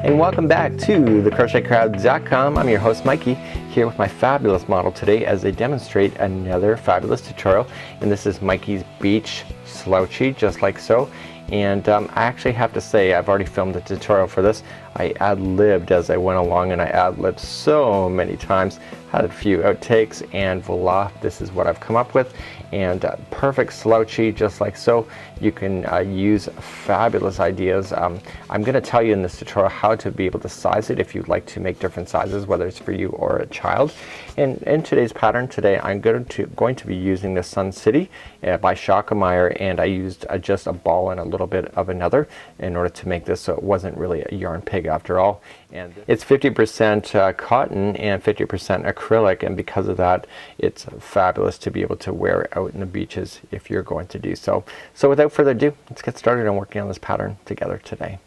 And welcome back to thecrochetcrowd.com. I'm your host Mikey, here with my fabulous model today as I demonstrate another fabulous tutorial. And this is Mikey's Beach Slouchy, just like so. And I actually have to say, I've already filmed a tutorial for this. I ad-libbed as I went along, and I ad-libbed so many times. Had a few outtakes, and voila, this is what I've come up with. And perfect slouchy, just like so. You can use fabulous ideas. I'm going to tell you in this tutorial how to be able to size it if you'd like to make different sizes, whether it's for you or a child. And in today's pattern today, I'm going to be using the Sun City by Schockemeyer, and I used just a ball and a little bit of another in order to make this, so it wasn't really a yarn pig after all. And it's 50% cotton and 50% acrylic, and because of that, it's fabulous to be able to wear out in the beaches if you're going to do so. So without further ado, let's get started on working on this pattern together today.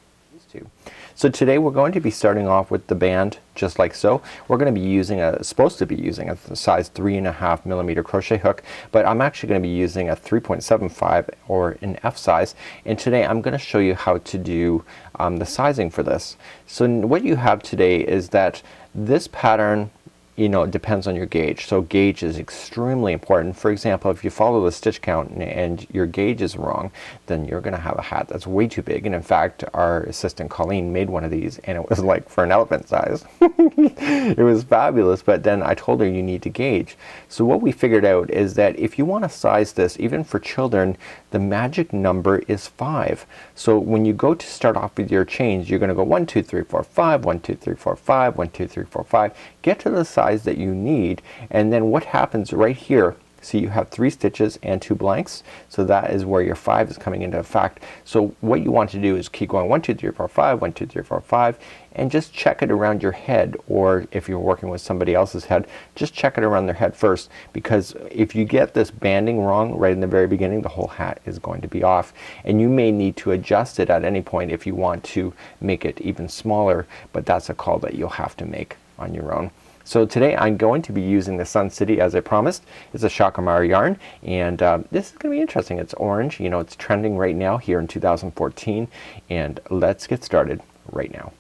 So today we're going to be starting off with the band, just like so. We're going to be supposed to be using a size 3.5 millimeter crochet hook, but I'm actually going to be using a 3.75 or an F size. And today I'm going to show you how to do the sizing for this. So what you have today is that this pattern, you know, it depends on your gauge. So gauge is extremely important. For example, if you follow the stitch count and your gauge is wrong, then you're gonna have a hat that's way too big. And in fact, our assistant Colleen made one of these, and it was like for an elephant size. It was fabulous, but then I told her you need to gauge. So what we figured out is that if you want to size this, even for children, the magic number is 5. So when you go to start off with your chains, you're gonna go 1 2 3 4 5, 1 2 3 4 5, 1 2 3 4 5. Get to the size that you need, and then what happens right here, see you have 3 stitches and 2 blanks, so that is where your 5 is coming into effect. So what you want to do is keep going 1 2 3 4 5, 1 2 3 4 5, and just check it around your head, or if you're working with somebody else's head, just check it around their head first, because if you get this banding wrong right in the very beginning, the whole hat is going to be off, and you may need to adjust it at any point if you want to make it even smaller, but that's a call that you'll have to make on your own. So today I'm going to be using the Sun City as I promised. It's a Schockemeyer yarn, and this is going to be interesting. It's orange, you know, it's trending right now here in 2014, and let's get started right now.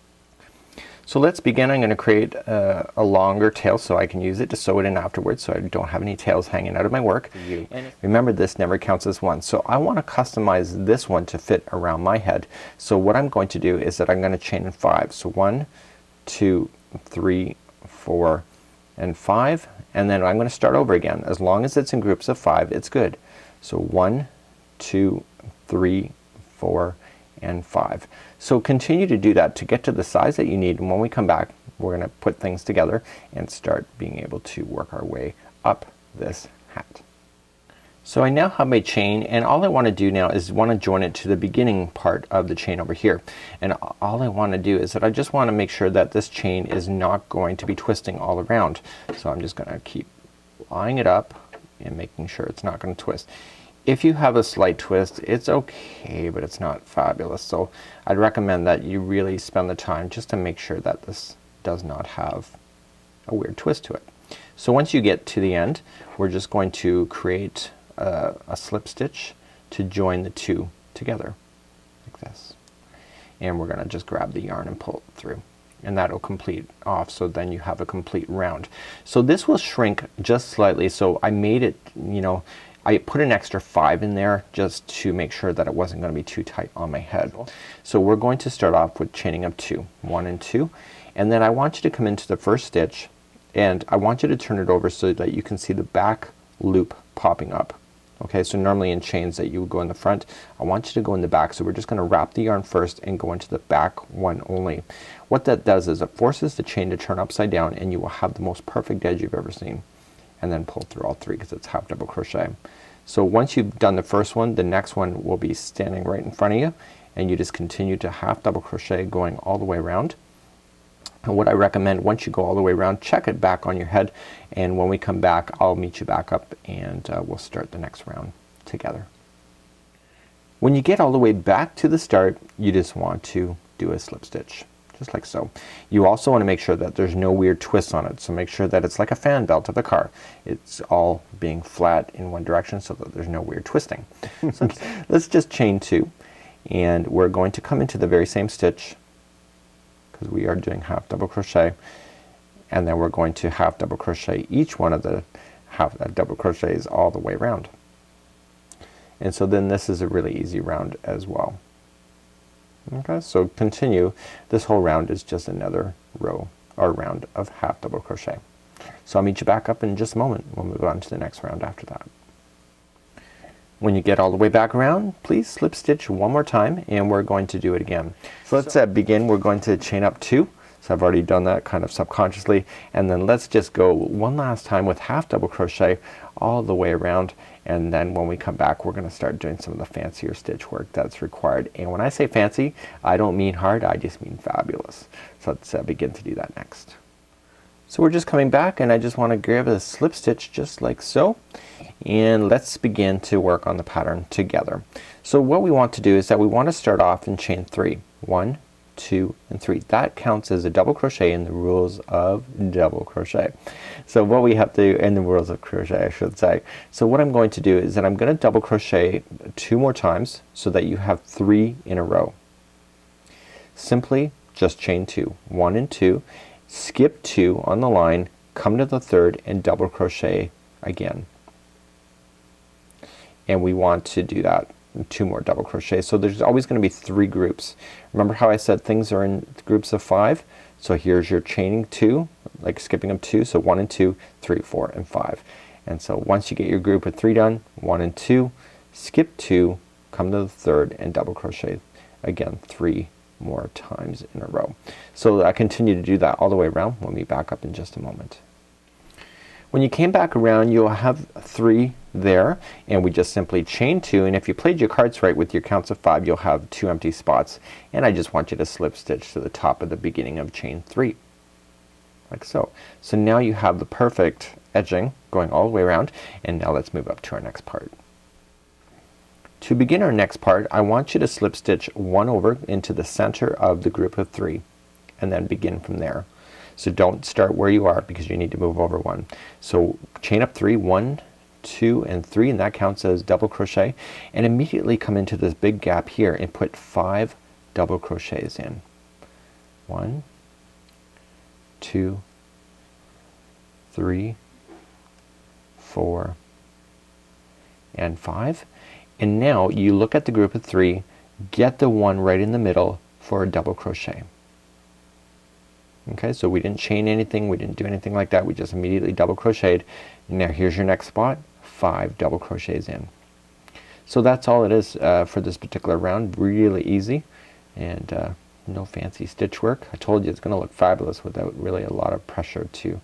So let's begin. I'm going to create a longer tail so I can use it to sew it in afterwards, so I don't have any tails hanging out of my work. Remember, this never counts as one, so I want to customize this one to fit around my head. So what I'm going to do is that I'm going to chain in 5. So 1 2 3 4 and 5, and then I'm going to start over again. As long as it's in groups of 5, it's good. So 1 2 3 4 and 5. So continue to do that to get to the size that you need, and when we come back, we're going to put things together and start being able to work our way up this hat. So I now have my chain, and all I want to do now is want to join it to the beginning part of the chain over here. And all I want to do is that I just want to make sure that this chain is not going to be twisting all around. So I'm just going to keep lining it up and making sure it's not going to twist. If you have a slight twist, it's okay, but it's not fabulous. So I'd recommend that you really spend the time just to make sure that this does not have a weird twist to it. So once you get to the end, we're just going to create a slip stitch to join the two together like this, and we're gonna just grab the yarn and pull it through, and that'll complete off, so then you have a complete round. So this will shrink just slightly, so I made it, you know, I put an extra 5 in there just to make sure that it wasn't going to be too tight on my head. So we're going to start off with chaining up 2, 1 and 2, and then I want you to come into the first stitch, and I want you to turn it over so that you can see the back loop popping up. Okay, so normally in chains that you would go in the front, I want you to go in the back, so we're just going to wrap the yarn first and go into the back one only. What that does is it forces the chain to turn upside down, and you will have the most perfect edge you've ever seen, and then pull through all 3 because it's half double crochet. So once you've done the first one, the next one will be standing right in front of you, and you just continue to half double crochet going all the way around. And what I recommend, once you go all the way around, check it back on your head, and when we come back, I'll meet you back up, and we'll start the next round together. When you get all the way back to the start, you just want to do a slip stitch, just like so. You also want to make sure that there's no weird twists on it, so make sure that it's like a fan belt of a car. It's all being flat in one direction so that there's no weird twisting. So let's just chain 2, and we're going to come into the very same stitch, because we are doing half double crochet, and then we're going to half double crochet each one of the half double crochets all the way around. And so then this is a really easy round as well. Okay, so continue. This whole round is just another row or round of half double crochet. So I'll meet you back up in just a moment. We'll move on to the next round after that. When you get all the way back around, please slip stitch one more time, and we're going to do it again. So let's begin. We're going to chain up 2. So I've already done that kind of subconsciously, and then let's just go one last time with half double crochet all the way around, and then when we come back we're gonna start doing some of the fancier stitch work that's required. And when I say fancy, I don't mean hard, I just mean fabulous. So let's begin to do that next. So we're just coming back, and I just want to grab a slip stitch just like so, and let's begin to work on the pattern together. So what we want to do is that we want to start off in chain 3. 1, 2, and 3. That counts as a double crochet in the rules of double crochet. So what we have to, in the rules of crochet I should say. So what I'm going to do is that I'm gonna double crochet 2 more times so that you have 3 in a row. Simply just chain 2. 1 and 2. Skip 2 on the line, come to the 3rd, and double crochet again. And we want to do that 2 more double crochets. So there's always going to be 3 groups. Remember how I said things are in groups of 5? So here's your chaining 2, like skipping them 2. So 1 and 2, 3, 4, and 5. And so once you get your group of 3 done, 1 and 2, skip 2, come to the 3rd, and double crochet again 3 more times in a row. So I continue to do that all the way around. We'll be back up in just a moment. When you came back around, you'll have 3 there, and we just simply chain 2, and if you played your cards right with your counts of 5, you'll have 2 empty spots, and I just want you to slip stitch to the top of the beginning of chain 3 like so. So now you have the perfect edging going all the way around, and now let's move up to our next part. To begin our next part, I want you to slip stitch 1 over into the center of the group of 3, and then begin from there. So don't start where you are because you need to move over 1. So chain up 3, 1, 2, and 3, and that counts as double crochet, and immediately come into this big gap here and put 5 double crochets in. 1, 2, 3, 4, and 5. And now you look at the group of 3, get the one right in the middle for a double crochet. Okay, so we didn't chain anything, we didn't do anything like that, we just immediately double crocheted. Now here's your next spot, 5 double crochets in. So that's all it is for this particular round. Really easy, and no fancy stitch work. I told you it's gonna look fabulous without really a lot of pressure to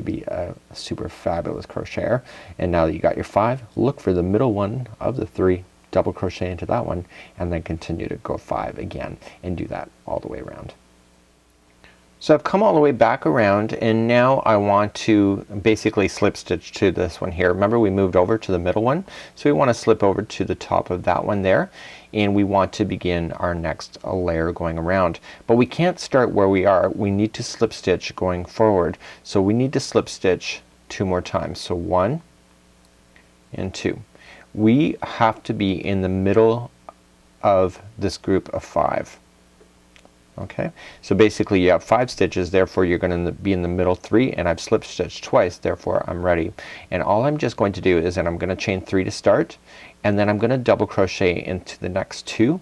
be a super fabulous crocheter. And now that you got your 5, look for the middle one of the 3, double crochet into that one, and then continue to go 5 again, and do that all the way around. So I've come all the way back around, and now I want to basically slip stitch to this one here. Remember we moved over to the middle one, so we want to slip over to the top of that one there, and we want to begin our next layer going around. But we can't start where we are, we need to slip stitch going forward. So we need to slip stitch 2 more times. So 1 and 2. We have to be in the middle of this group of 5. Okay, so basically you have 5 stitches, therefore you're going to be in the middle 3, and I've slip stitched twice, therefore I'm ready. And all I'm just going to do is that I'm going to chain 3 to start, and then I'm going to double crochet into the next 2.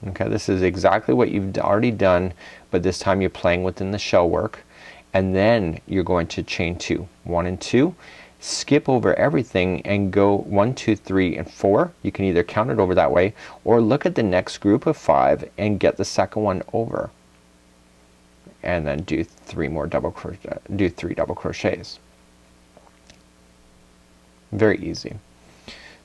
Okay, this is exactly what you've already done, but this time you're playing within the shell work, and then you're going to chain 2, 1 and 2, skip over everything and go 1, 2, 3, and 4. You can either count it over that way, or look at the next group of 5 and get the second one over, and then do 3 more double crochet, do 3 double crochets. Very easy.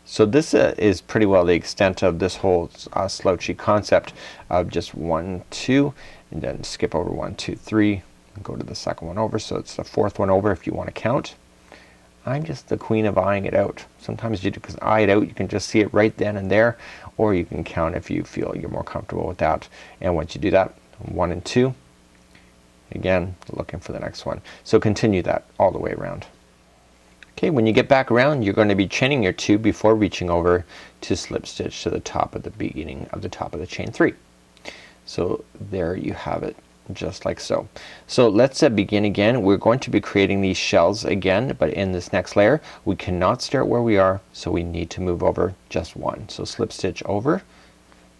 So this is pretty well the extent of this whole slouchy concept of just 1, 2, and then skip over 1, 2, 3, and go to the second one over. So it's the 4th one over if you want to count. I'm just the queen of eyeing it out. Sometimes you can eye it out, you can just see it right then and there, or you can count if you feel you're more comfortable with that. And once you do that, 1 and 2, again looking for the next one. So continue that all the way around. Okay, when you get back around, you're going to be chaining your 2 before reaching over to slip stitch to the top of the beginning of the top of the chain 3. So there you have it, just like so. So let's begin again. We're going to be creating these shells again, but in this next layer we cannot start where we are, so we need to move over just one. So slip stitch over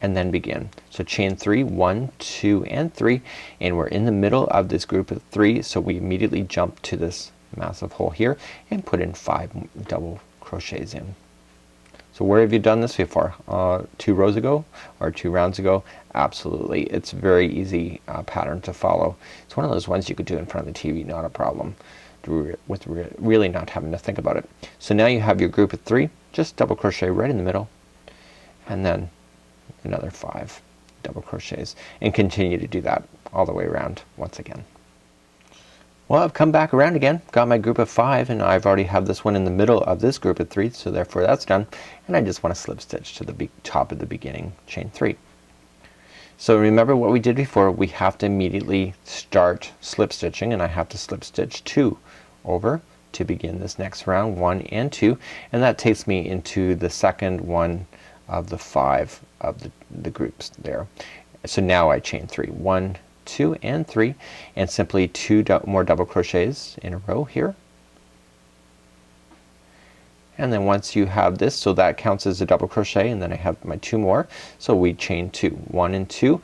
and then begin. So chain 3, 1, 2 and 3, and we're in the middle of this group of 3, so we immediately jump to this massive hole here and put in 5 double crochets in. So where have you done this before? 2 rows ago or 2 rounds ago? Absolutely. It's very easy pattern to follow. It's one of those ones you could do in front of the TV, not a problem, with really not having to think about it. So now you have your group of 3, just double crochet right in the middle and then another 5 double crochets, and continue to do that all the way around once again. Well, I've come back around again, got my group of 5, and I've already have this one in the middle of this group of 3, so therefore that's done, and I just want to slip stitch to the top of the beginning chain 3. So remember what we did before, we have to immediately start slip stitching, and I have to slip stitch 2 over to begin this next round, 1 and 2, and that takes me into the second one of the 5 of the groups there. So now I chain 3, 1, 2 and 3, and simply 2 more double crochets in a row here, and then once you have this, so that counts as a double crochet, and then I have my 2 more, so we chain 2, 1 and 2.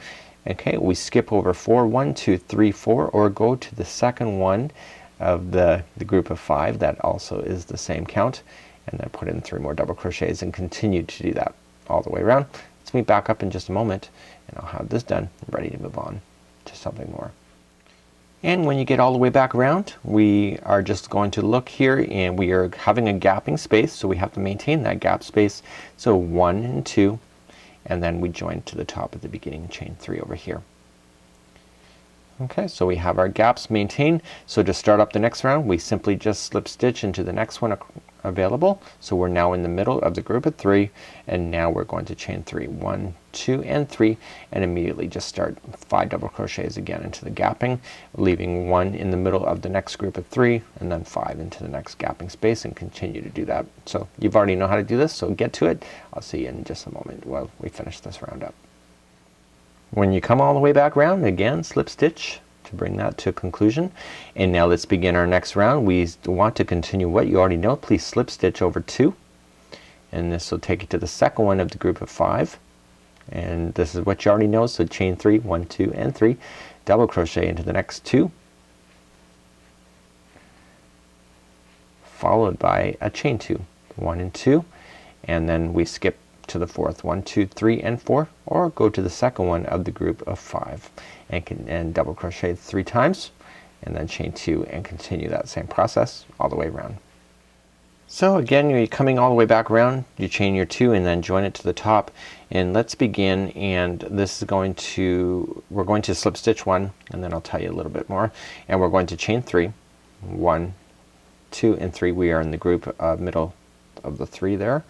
Okay, we skip over 4, 1, 2, 3, 4, or go to the second one of the group of 5 that also is the same count, and then put in 3 more double crochets and continue to do that all the way around. Let's meet back up in just a moment, and I'll have this done and ready to move on to something more. And when you get all the way back around, we are just going to look here, and we are having a gapping space, so we have to maintain that gap space. So 1 and 2, and then we join to the top of the beginning chain 3 over here. Okay, so we have our gaps maintained. So to start up the next round, we simply just slip stitch into the next one available. So we're now in the middle of the group of 3, and now we're going to chain 3, 1, 2 and 3, and immediately just start 5 double crochets again into the gapping, leaving 1 in the middle of the next group of 3, and then 5 into the next gapping space, and continue to do that. So you've already know how to do this, so get to it. I'll see you in just a moment while we finish this round up. When you come all the way back around, again slip stitch to bring that to a conclusion, and now let's begin our next round. We want to continue what you already know. Please slip stitch over 2, and this will take you to the second one of the group of 5, and this is what you already know. So chain 3, 1, 2 and 3, double crochet into the next 2, followed by a chain 2, 1 and 2, and then we skip to the fourth, 1, 2, 3 and 4, or go to the second one of the group of 5 and double crochet 3 times, and then chain 2 and continue that same process all the way around. So again, you're coming all the way back around, you chain your 2 and then join it to the top, and let's begin. And this is going to, we're going to slip stitch 1, and then I'll tell you a little bit more, and we're going to chain 3, 1, 2 and 3. We are in the group middle of the 3 there.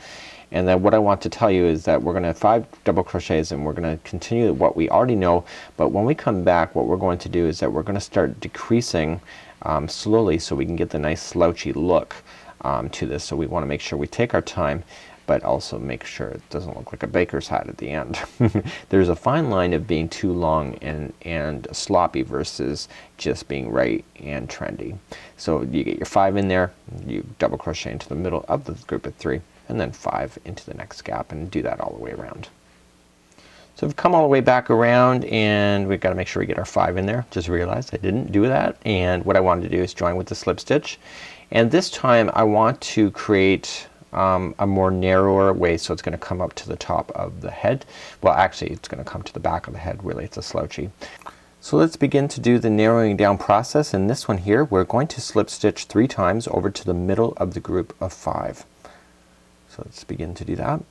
And then what I want to tell you is that we're going to have 5 double crochets, and we're going to continue what we already know, but when we come back, what we're going to do is that we're going to start decreasing slowly, so we can get the nice slouchy look to this. So we want to make sure we take our time, but also make sure it doesn't look like a baker's hat at the end. There's a fine line of being too long and sloppy versus just being right and trendy. So you get your 5 in there, you double crochet into the middle of the group of 3, and then 5 into the next gap, and do that all the way around. So we've come all the way back around, and we've got to make sure we get our 5 in there. Just realized I didn't do that, and what I wanted to do is join with the slip stitch, and this time I want to create a more narrower way, so it's going to come up to the top of the head. Well, actually it's going to come to the back of the head. Really, it's a slouchy. So let's begin to do the narrowing down process. In this one here, we're going to slip stitch 3 times over to the middle of the group of 5. So let's begin to do that.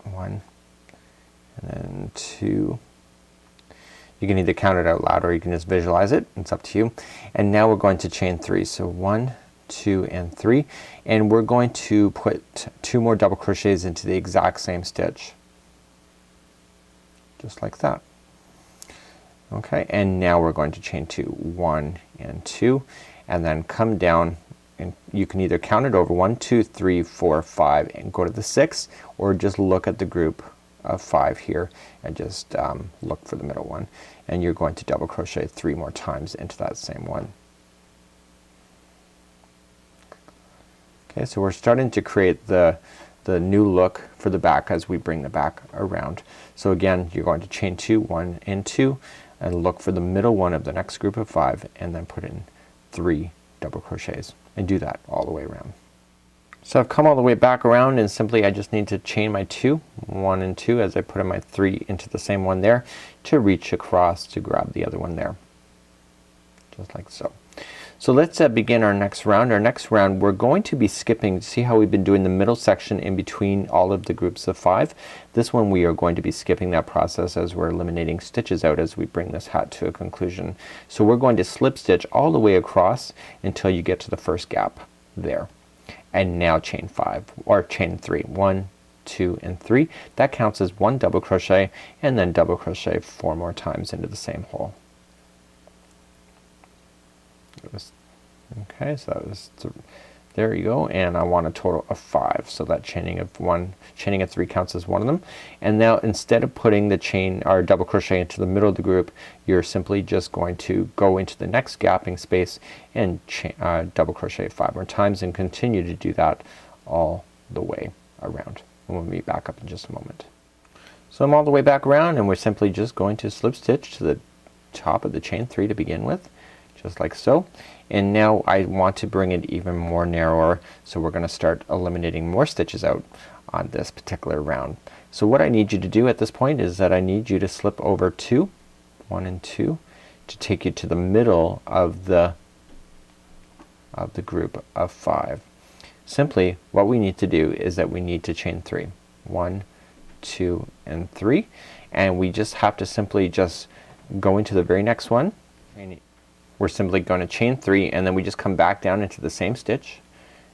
1 and then 2. You can either count it out loud or you can just visualize it. It's up to you. And now we're going to chain 3. So 1, 2 and 3, and we're going to put 2 more double crochets into the exact same stitch, just like that. Okay, and now we're going to chain 2, 1 and 2, and then come down, and you can either count it over 1, 2, 3, 4, 5 and go to the 6th, or just look at the group of 5 here and just look for the middle one, and you're going to double crochet 3 more times into that same one. Okay, so we're starting to create the new look for the back as we bring the back around. So again, you're going to chain 2, 1 and 2, and look for the middle one of the next group of 5, and then put in 3 double crochets, and do that all the way around. So I've come all the way back around, and simply I just need to chain my 2, 1 and 2 as I put in my 3 into the same one there to reach across to grab the other one there, just like so. So let's begin our next round. Our next round we're going to be skipping. See how we've been doing the middle section in between all of the groups of 5? This one we are going to be skipping that process as we're eliminating stitches out as we bring this hat to a conclusion. So we're going to slip stitch all the way across until you get to the first gap there, and now chain 5 or chain 3. 1, 2 and 3. That counts as 1 double crochet, and then double crochet 4 more times into the same hole. Okay, so that was there you go, and I want a total of 5, so that chaining of 3 counts as one of them. And now instead of putting the chain or double crochet into the middle of the group, you're simply just going to go into the next gapping space and double crochet 5 more times, and continue to do that all the way around. And we'll be back up in just a moment. So I'm all the way back around, and we're simply just going to slip stitch to the top of the chain 3 to begin with, just like so. And now I want to bring it even more narrower, so we're gonna start eliminating more stitches out on this particular round. So what I need you to do at this point is that I need you to slip over 2, 1 and 2, to take you to the middle of the group of 5. Simply what we need to do is that we need to chain 3. 1, 2 and 3, and we just have to simply just go into the very next one. We're simply going to chain 3, and then we just come back down into the same stitch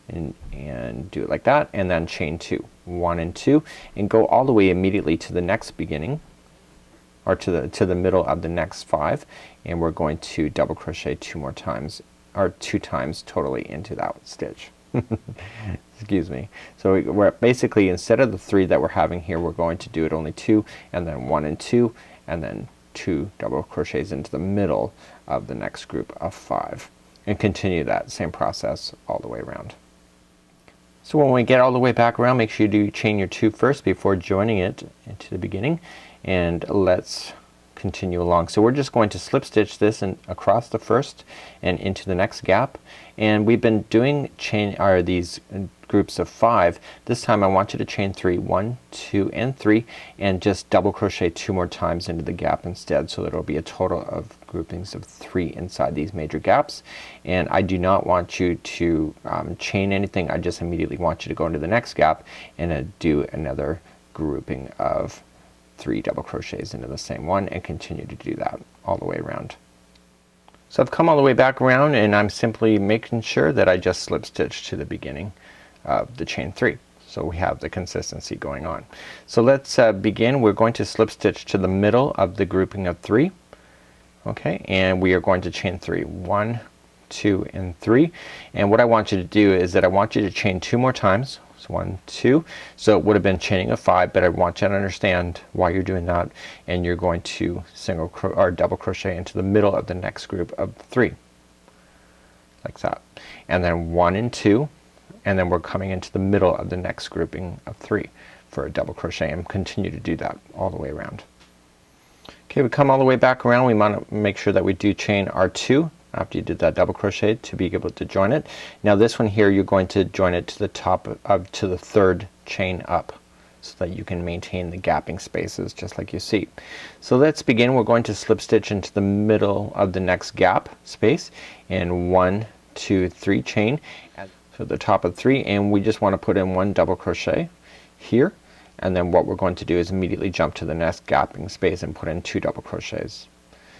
and do it like that, and then chain 2, 1 and 2, and go all the way immediately to the next beginning, or to the middle of the next 5, and we're going to double crochet 2 more times, or 2 times totally into that stitch. Excuse me. So we're basically, instead of the 3 that we're having here, we're going to do it only 2, and then 1 and 2, and then 2 double crochets into the middle of the next group of 5, and continue that same process all the way around. So when we get all the way back around, make sure you do chain your 2 first before joining it into the beginning, and let's continue along. So we're just going to slip stitch this and across the first and into the next gap, and we've been doing these groups of 5. This time I want you to chain 3, 1, 2 and 3, and just double crochet 2 more times into the gap instead, so that it'll be a total of groupings of 3 inside these major gaps. And I do not want you to chain anything. I just immediately want you to go into the next gap and do another grouping of 3 double crochets into the same one, and continue to do that all the way around. So I've come all the way back around, and I'm simply making sure that I just slip stitch to the beginning of the chain 3, so we have the consistency going on. So let's begin. We're going to slip stitch to the middle of the grouping of 3, okay, and we are going to chain 3, 1, 2 and 3, and what I want you to do is that I want you to chain 2 more times. So 1, 2, so it would have been chaining of 5, but I want you to understand why you're doing that, and you're going to double crochet into the middle of the next group of 3, like that, and then 1 and 2, and then we're coming into the middle of the next grouping of 3 for a double crochet, and continue to do that all the way around. Okay, we come all the way back around. We want to make sure that we do chain our 2 after you did that double crochet to be able to join it. Now this one here, you're going to join it to the top to the 3rd chain up, so that you can maintain the gapping spaces just like you see. So let's begin. We're going to slip stitch into the middle of the next gap space, and 1, 2, 3 chain to the top of 3, and we just want to put in 1 double crochet here, and then what we're going to do is immediately jump to the next gapping space and put in 2 double crochets.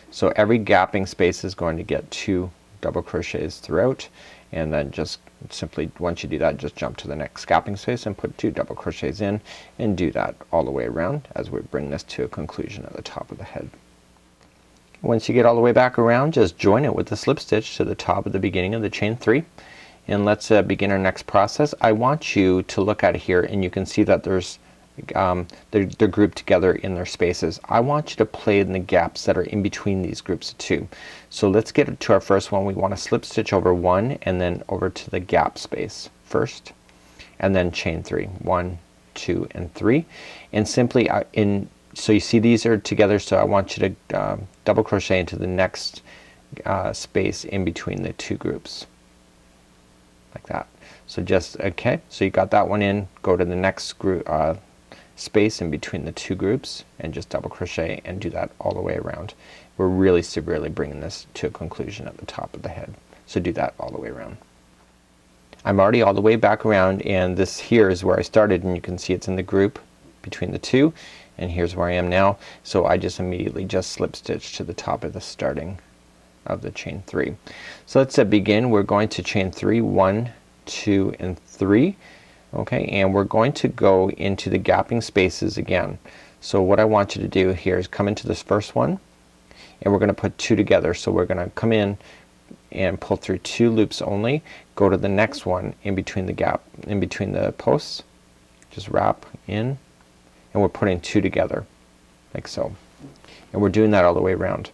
So every gapping space is going to get 2 double crochets throughout, and then just simply, once you do that, just jump to the next gapping space and put 2 double crochets in, and do that all the way around as we bring this to a conclusion at the top of the head. Once you get all the way back around, just join it with the slip stitch to the top of the beginning of the chain 3, and let's begin our next process. I want you to look at it here, and you can see that there's they're grouped together in their spaces. I want you to play in the gaps that are in between these groups of two. So let's get to our first one. We want to slip stitch over one and then over to the gap space first, and then chain 3, 1, 2 and 3, and simply so you see these are together, so I want you to double crochet into the next space in between the two groups like that. So just okay, so you got that one in, go to the next group space in between the two groups and just double crochet and do that all the way around. We're really severely bringing this to a conclusion at the top of the head, so do that all the way around. I'm already all the way back around, and this here is where I started, and you can see it's in the group between the two, and here's where I am now. So I just immediately just slip stitch to the top of the starting of the chain 3. So let's begin. We're going to chain 3, 1, 2 and 3. Okay, and we're going to go into the gapping spaces again. So what I want you to do here is come into this first one, and we're going to put 2 together. So we're going to come in and pull through 2 loops only, go to the next one in between the gap, in between the posts, just wrap in, and we're putting 2 together like so, and we're doing that all the way around.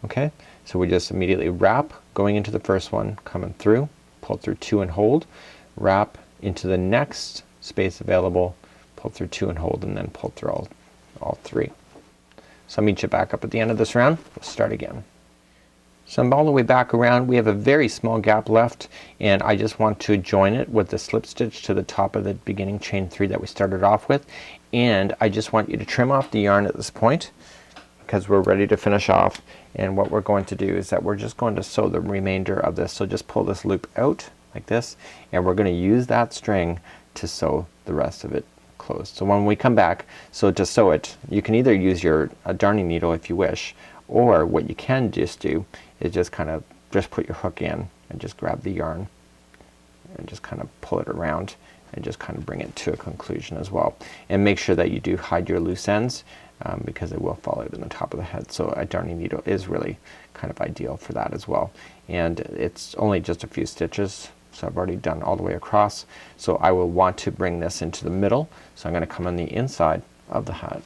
Okay, so we just immediately wrap going into the first one, coming through, pull through 2 and hold, wrap into the next space available, pull through 2 and hold, and then pull through all 3. So I'll meet you back up at the end of this round. We'll start again. So I'm all the way back around. We have a very small gap left, and I just want to join it with the slip stitch to the top of the beginning chain 3 that we started off with, and I just want you to trim off the yarn at this point because we're ready to finish off. And what we're going to do is that we're just going to sew the remainder of this. So just pull this loop out like this, and we're going to use that string to sew the rest of it closed. So when we come back, so to sew it, you can either use your darning needle if you wish, or what you can just do is just kind of just put your hook in and just grab the yarn and just kind of pull it around and just kind of bring it to a conclusion as well. And make sure that you do hide your loose ends because it will fall out in the top of the head. So a darning needle is really kind of ideal for that as well. And it's only just a few stitches, so I've already done all the way across. So I will want to bring this into the middle. So I'm going to come on the inside of the hat.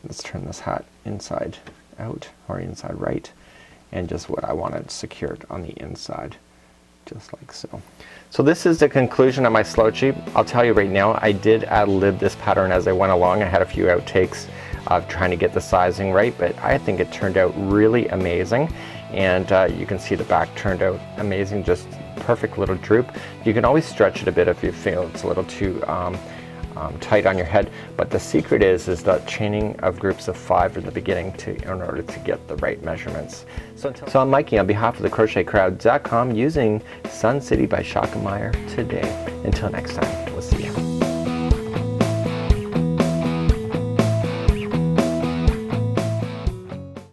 Let's turn this hat inside out or inside right, and just what I want it secured on the inside, just like so. So this is the conclusion of my slouchy. I'll tell you right now, I did ad-lib this pattern as I went along. I had a few outtakes of trying to get the sizing right, but I think it turned out really amazing. And you can see the back turned out amazing, just perfect little droop. You can always stretch it a bit if you feel it's a little too tight on your head, but the secret is that chaining of groups of 5 at the beginning in order to get the right measurements. So I'm Mikey on behalf of the CrochetCrowd.com using Sun City by Schockemeyer today. Until next time, we'll see you.